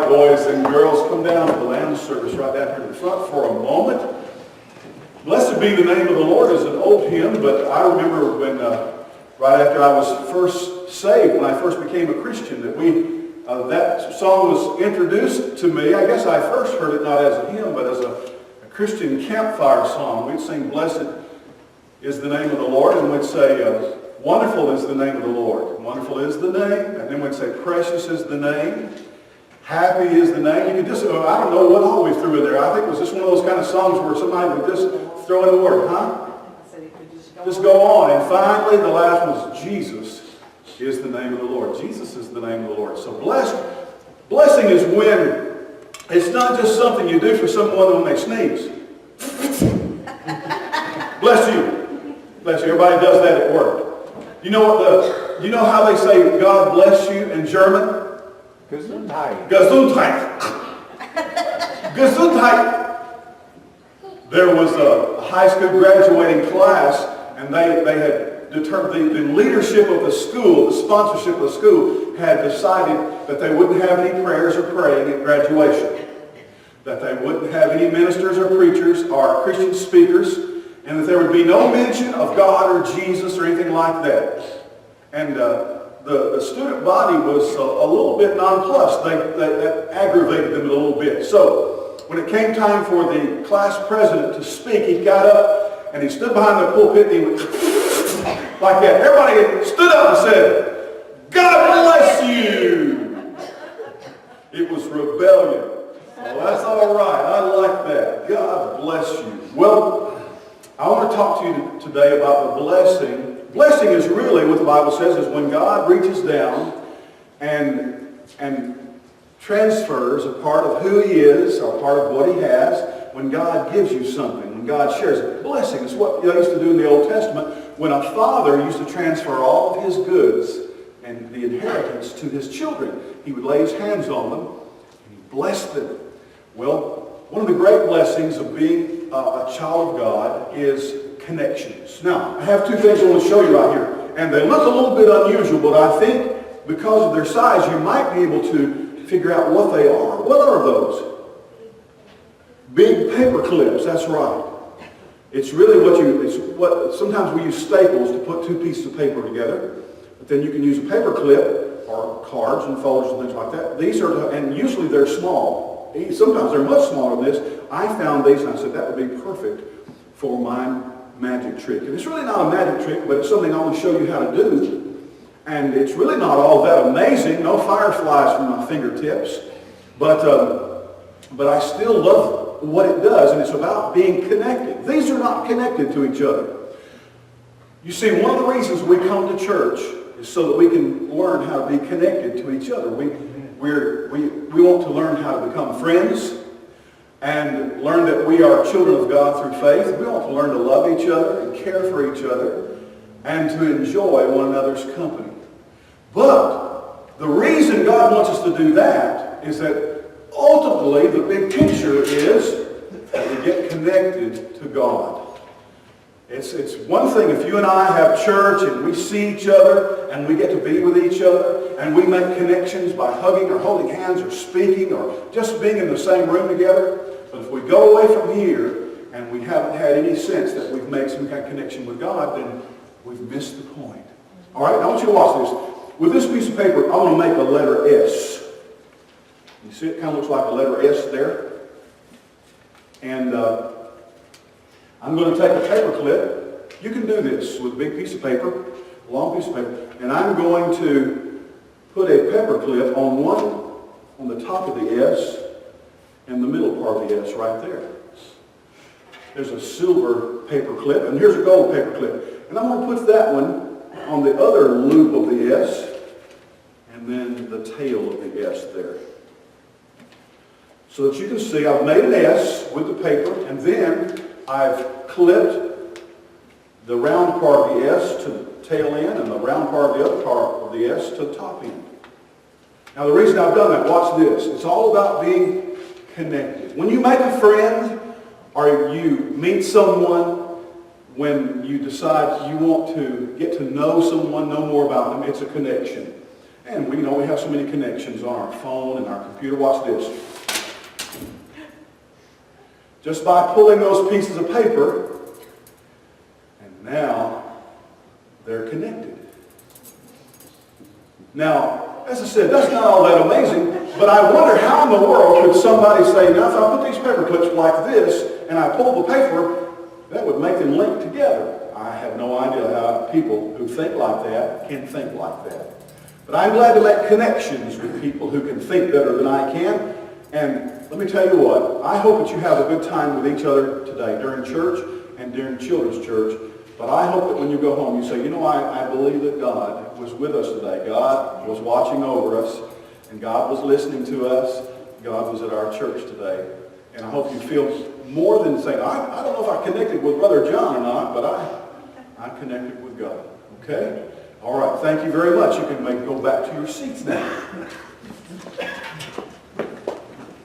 boys and girls, come down to the lounge service right down here in the front for a moment. Blessed be the name of the Lord is an old hymn, but I remember when, right after I was first saved, when I first became a Christian, that song was introduced to me. I guess I first heard it not as a hymn, but as a Christian campfire song. We'd sing, "Blessed is the name of the Lord," and we'd say, "Wonderful is the name of the Lord." Wonderful is the name. And then we'd say, "Precious is the name. Happy is the name." You could just, I don't know what all we threw in there. I think it was just one of those kind of songs where somebody would just throw in a word, huh? Just go on. And finally, the last one was, "Jesus is the name of the Lord." Jesus is the name of the Lord. So blessing is when it's not just something you do for someone when they sneeze. Bless you. Bless you. Everybody does that at work. You know how they say God bless you in German? Gesundheit. Gesundheit. Gesundheit. There was a high school graduating class, and they had determined, the leadership of the school, the sponsorship of the school, had decided that they wouldn't have any prayers or praying at graduation. That they wouldn't have any ministers or preachers or Christian speakers, and that there would be no mention of God or Jesus or anything like that. And the student body was a little bit nonplussed. That aggravated them a little bit. So when it came time for the class president to speak, he got up and he stood behind the pulpit and he went like that. Everybody stood up and said, "God bless you." It was rebellion. Well, that's all right. I like that. God bless you. Well, I want to talk to you today about the blessing. Blessing is really what the Bible says is when God reaches down and transfers a part of who He is or part of what He has, when God gives you something, when God shares it. Blessing is what they used to do in the Old Testament when a father used to transfer all of his goods and the inheritance to his children. He would lay his hands on them and He blessed them. Well, one of the great blessings of being a child of God is connections. Now, I have two things I want to show you right here. And they look a little bit unusual, but I think because of their size, you might be able to figure out what they are. What are those? Big paper clips, that's right. It's really sometimes we use staples to put two pieces of paper together. But then you can use a paper clip or cards and folders and things like that. These are, and usually they're small. Sometimes they're much smaller than this. I found these and I said that would be perfect for my magic trick. And it's really not a magic trick, but it's something I want to show you how to do. And it's really not all that amazing. No fireflies from my fingertips. But I still love what it does, and it's about being connected. These are not connected to each other. You see, one of the reasons we come to church is so that we can learn how to be connected to each other. We want to learn how to become friends and learn that we are children of God through faith. We want to learn to love each other and care for each other and to enjoy one another's company. But the reason God wants us to do that is that ultimately the big picture is that we get connected to God. It's one thing if you and I have church and we see each other and we get to be with each other and we make connections by hugging or holding hands or speaking or just being in the same room together. But if we go away from here and we haven't had any sense that we've made some kind of connection with God, then we've missed the point. All right, now I want you to watch this. With this piece of paper, I want to make a letter S. You see it kind of looks like a letter S there. And I'm going to take a paper clip. You can do this with a big piece of paper, a long piece of paper. And I'm going to put a paper clip on the top of the S and the middle part of the S right there. There's a silver paper clip, and here's a gold paper clip. And I'm going to put that one on the other loop of the S, and then the tail of the S there. So that you can see I've made an S with the paper, and then I've clipped the round part of the S to the tail end and the round part of the other part of the S to the top end. Now the reason I've done that, watch this. It's all about being connected. When you make a friend or you meet someone, when you decide you want to get to know someone, know more about them, it's a connection. And we know we have so many connections on our phone and our computer. Watch this. Just by pulling those pieces of paper, and now they're connected. Now, as I said, that's not all that amazing, but I wonder how in the world could somebody say, now if I put these paper clips like this and I pull the paper, that would make them link together. I have no idea how people who think like that can think like that. But I'm glad to make connections with people who can think better than I can. And let me tell you what, I hope that you have a good time with each other today during church and during children's church. But I hope that when you go home, you say, you know, I believe that God was with us today. God was watching over us, and God was listening to us. God was at our church today. And I hope you feel more than saying, I don't know if I connected with Brother John or not, but I connected with God. Okay? All right. Thank you very much. You can go back to your seats now.